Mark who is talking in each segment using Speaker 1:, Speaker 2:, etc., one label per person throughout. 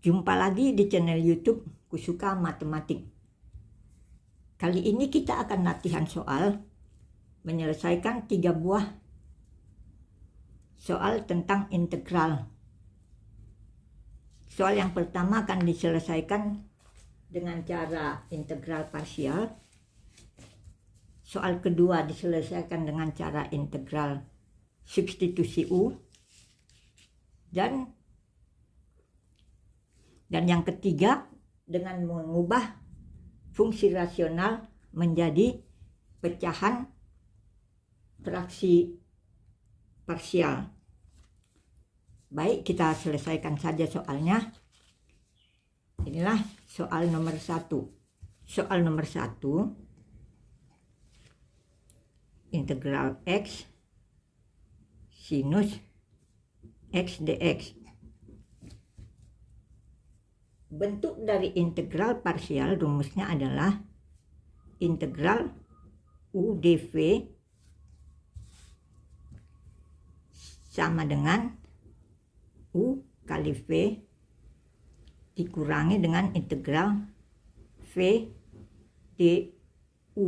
Speaker 1: Jumpa lagi di channel YouTube Kusuka Matematik. Kali ini kita akan latihan soal menyelesaikan 3 buah soal tentang integral. Soal yang pertama akan diselesaikan dengan cara integral parsial. Soal kedua diselesaikan dengan cara integral substitusi U. Dan yang ketiga dengan mengubah fungsi rasional menjadi pecahan fraksi parsial. Baik, kita selesaikan saja soalnya. Inilah soal nomor 1. Soal nomor 1, integral X sinus X dx. Bentuk dari integral parsial rumusnya adalah integral U dv sama dengan U kali V dikurangi dengan integral V du.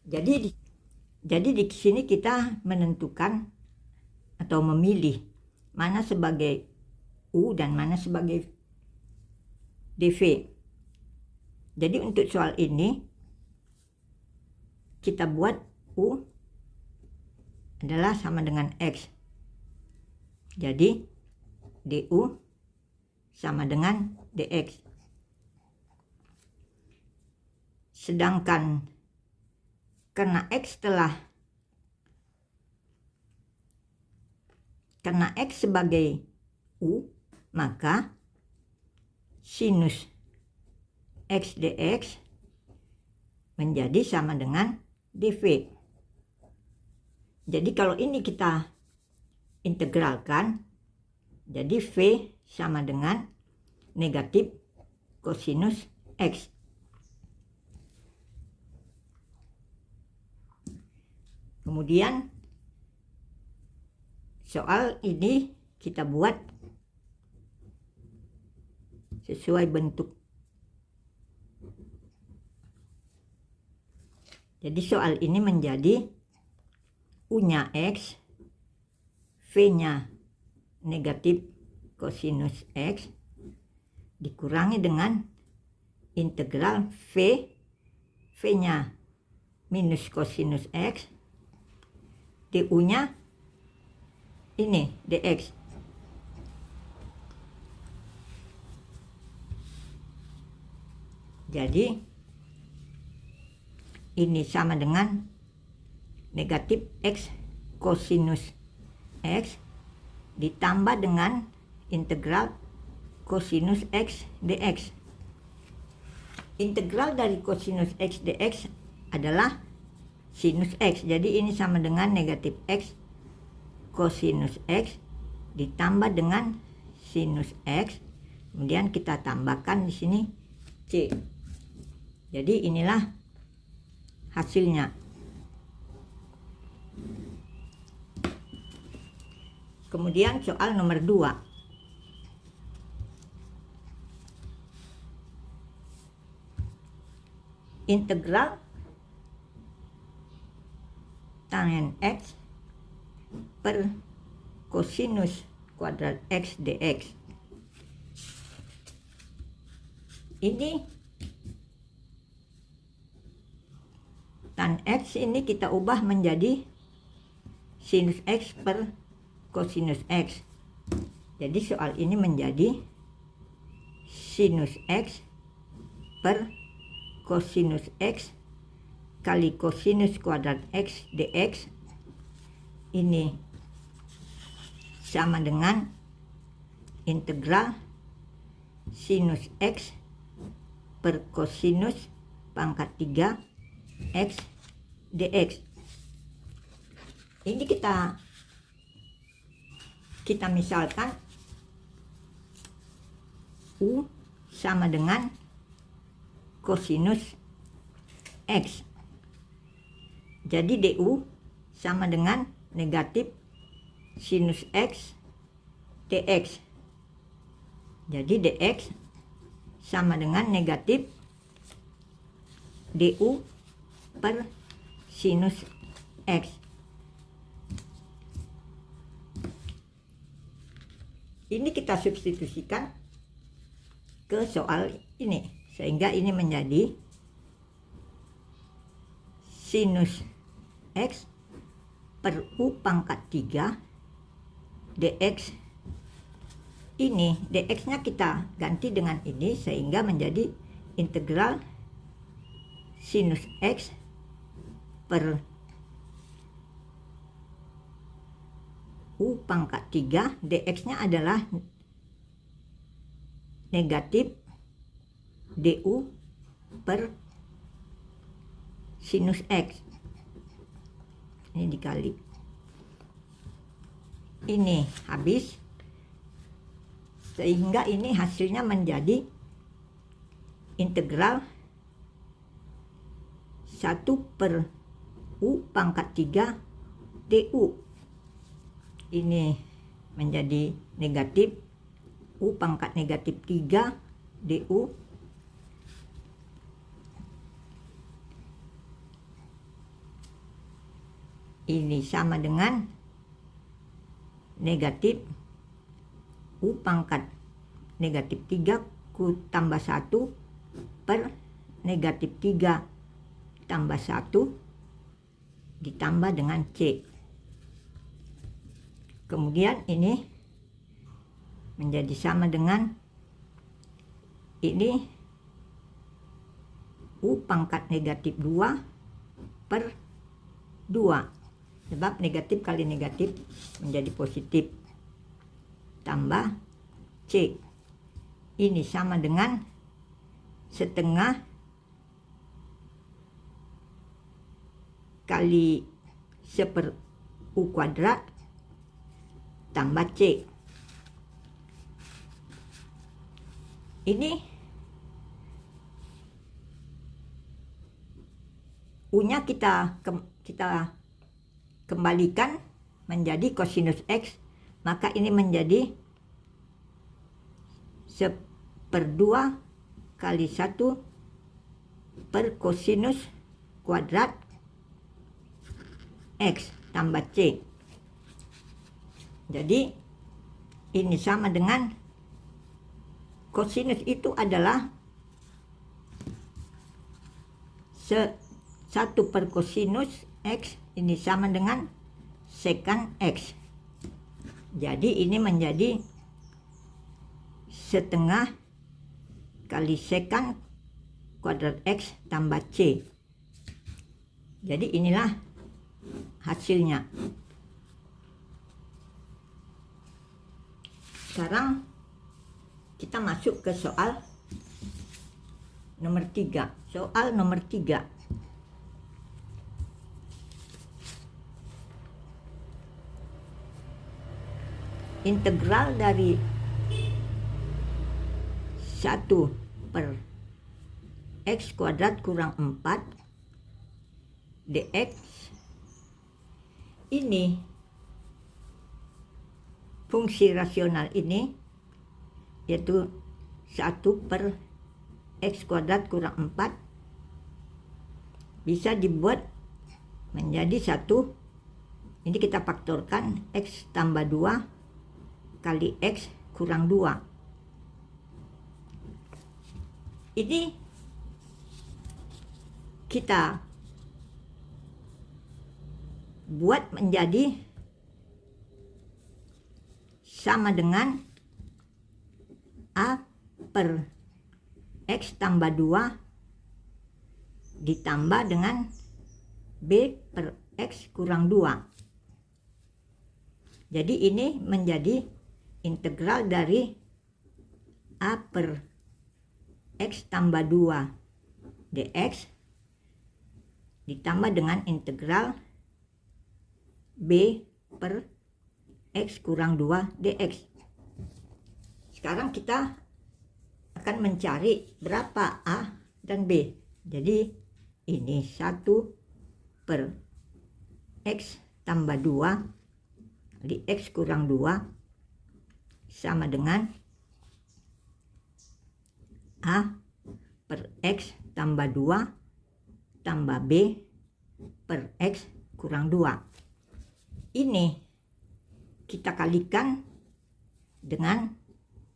Speaker 1: Jadi di sini kita menentukan atau memilih mana sebagai U dan mana sebagai dv. Jadi untuk soal ini kita buat U adalah sama dengan X. Jadi du sama dengan dx. Sedangkan karena X sebagai U, maka sinus X dx menjadi sama dengan dv. Jadi kalau ini kita integralkan, jadi V sama dengan negatif kosinus X. Kemudian soal ini kita buat sesuai bentuk. Jadi soal ini menjadi U-nya X, V-nya negatif kosinus X dikurangi dengan integral V-nya minus kosinus X, du-nya ini dx. Jadi ini sama dengan negatif X kosinus X ditambah dengan integral kosinus X dx. Integral dari kosinus X dx adalah sinus X. Jadi ini sama dengan negatif X kosinus X ditambah dengan sinus X. Kemudian kita tambahkan di sini C. Jadi inilah hasilnya. Kemudian soal nomor 2. Integral tan X per kosinus kuadrat X dx. Ini tan X ini kita ubah menjadi sinus X per kosinus X. Jadi soal ini menjadi sinus X per kosinus X kali kosinus kuadrat X dx. Ini sama dengan integral sinus X per kosinus pangkat 3 X dx. Ini kita misalkan U sama dengan kosinus X. Jadi du sama dengan negatif sinus X dx. Jadi dx sama dengan negatif du per sinus x. Ini kita substitusikan ke soal ini, sehingga ini menjadi sinus x per u pangkat 3 dx. Ini dx-nya kita ganti dengan ini, sehingga menjadi integral sinus x per u pangkat 3, dx-nya adalah negatif du per sinus x. Ini dikali. Ini habis, sehingga ini hasilnya menjadi integral 1 per u pangkat 3 du. Ini menjadi negatif u pangkat negatif 3 du ini sama dengan negatif u pangkat negatif 3 ku tambah 1 per negatif 3 tambah 1 ditambah dengan c. Kemudian ini menjadi sama dengan ini u pangkat negatif 2 per 2. Sebab negatif kali negatif menjadi positif. Tambah c. Ini sama dengan setengah kali 1/u kuadrat tambah c. Ini u-nya kita kembalikan menjadi kosinus x, maka ini menjadi 1/2 kali 1 per kosinus kuadrat x tambah c. Jadi ini sama dengan kosinus itu adalah 1 per kosinus x, ini sama dengan secant x. Jadi ini menjadi setengah kali secant kuadrat x tambah c. Jadi inilah hasilnya. Sekarang kita masuk ke soal nomor 3. Soal nomor 3. Integral dari 1 per x kuadrat kurang 4 dx. Ini fungsi rasional ini yaitu 1 per x kuadrat kurang 4 bisa dibuat menjadi 1. Ini kita faktorkan x tambah 2 kali x kurang 2. Ini kita buat menjadi sama dengan a per x tambah 2 ditambah dengan b per x kurang 2. Jadi ini menjadi integral dari a per x tambah 2 dx ditambah dengan integral b per x kurang 2 dx. Sekarang kita akan mencari berapa a dan b. Jadi ini 1 per x tambah 2 di x kurang 2 sama dengan A per X tambah 2 tambah B per X kurang 2. Ini kita kalikan dengan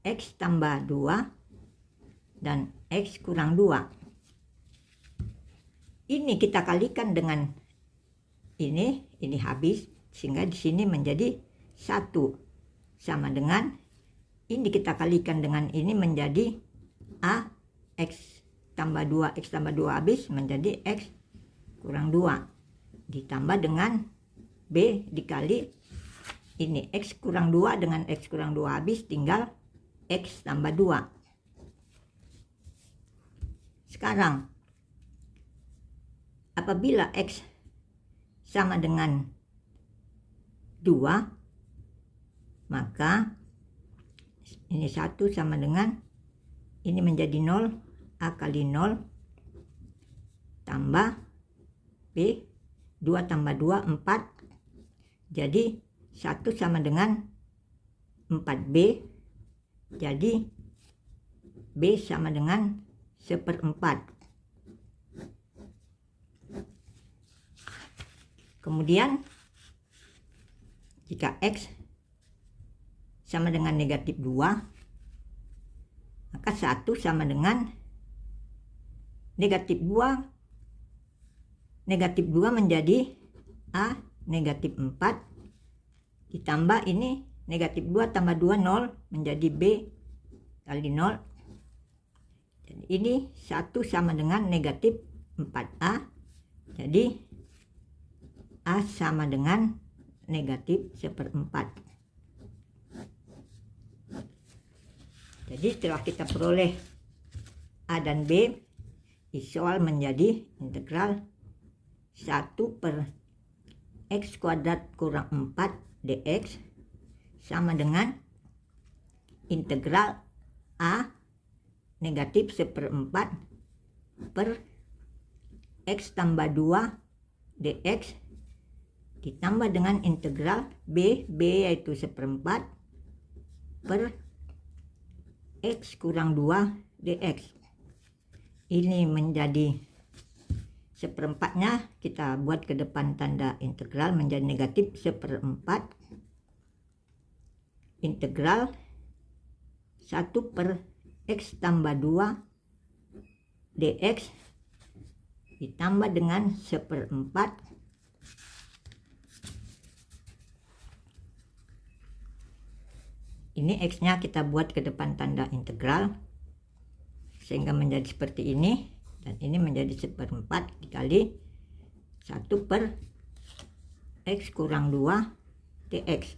Speaker 1: X tambah 2 dan X kurang 2. Ini kita kalikan dengan ini habis, sehingga di sini menjadi 1 sama dengan ini kita kalikan dengan ini menjadi A X tambah 2 X tambah 2 habis menjadi X kurang 2 ditambah dengan B dikali ini X kurang 2 dengan X kurang 2 habis tinggal X tambah 2. Sekarang apabila X sama dengan 2, maka ini 1 sama dengan ini menjadi 0, A kali 0 tambah B 2 tambah 2 4, jadi 1 sama dengan 4B, jadi B sama dengan 1/4. Kemudian jika X sama dengan negatif 2, maka 1 sama dengan negatif 2 menjadi A negatif 4 ditambah ini negatif 2 tambah 2 0 menjadi B kali 0. Jadi ini 1 sama dengan negatif 4A, jadi A sama dengan negatif 1/4. Jadi setelah kita peroleh A dan B, soal menjadi integral 1 per X kuadrat kurang 4 dx sama dengan integral A negatif 1/4 per X tambah 2 dx ditambah dengan integral B yaitu 1/4 per X kurang 2 dx. Ini menjadi 1/4-nya kita buat ke depan tanda integral menjadi negatif 1/4 integral 1 per X tambah 2 dx ditambah dengan 1/4 ini X-nya kita buat ke depan tanda integral sehingga menjadi seperti ini, dan ini menjadi 1/4 dikali 1 per X kurang 2 dx.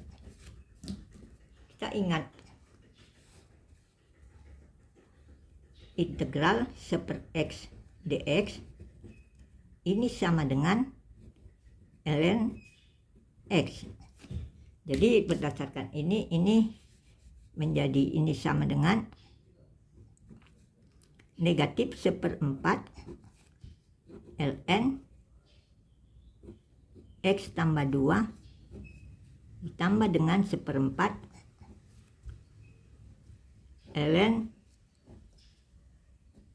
Speaker 1: Kita ingat integral 1 per X dx ini sama dengan ln X. Jadi berdasarkan ini menjadi ini sama dengan negatif 1/4 ln X tambah 2 ditambah dengan 1/4 ln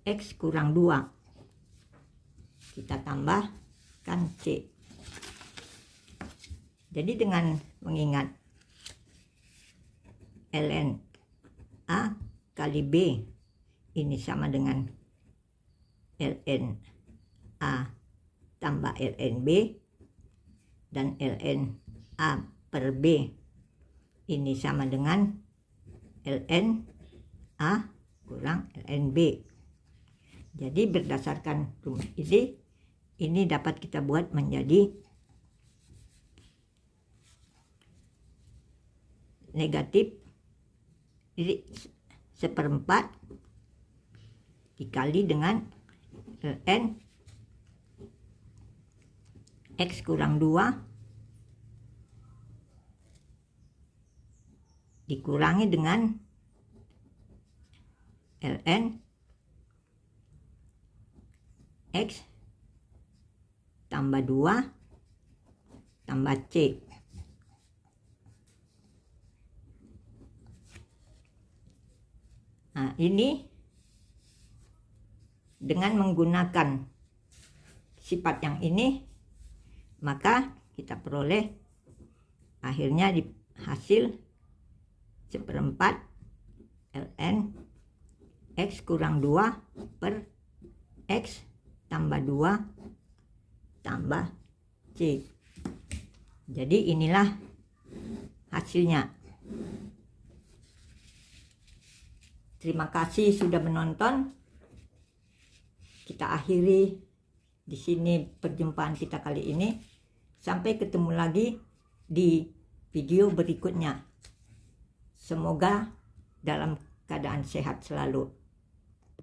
Speaker 1: X kurang 2. Kita tambahkan C. Jadi dengan mengingat ln A kali B ini sama dengan ln A tambah ln B, dan ln A per B ini sama dengan ln A kurang ln B. Jadi berdasarkan rumus ini dapat kita buat menjadi negatif 1/4 dikali dengan ln X kurang 2 dikurangi dengan ln X tambah 2 tambah C. Nah, ini dengan menggunakan sifat yang ini, maka kita peroleh akhirnya di hasil 1/4 ln X kurang 2 per X tambah 2 tambah C. Jadi inilah hasilnya. Terima kasih sudah menonton. Kita akhiri di sini perjumpaan kita kali ini. Sampai ketemu lagi di video berikutnya. Semoga dalam keadaan sehat selalu.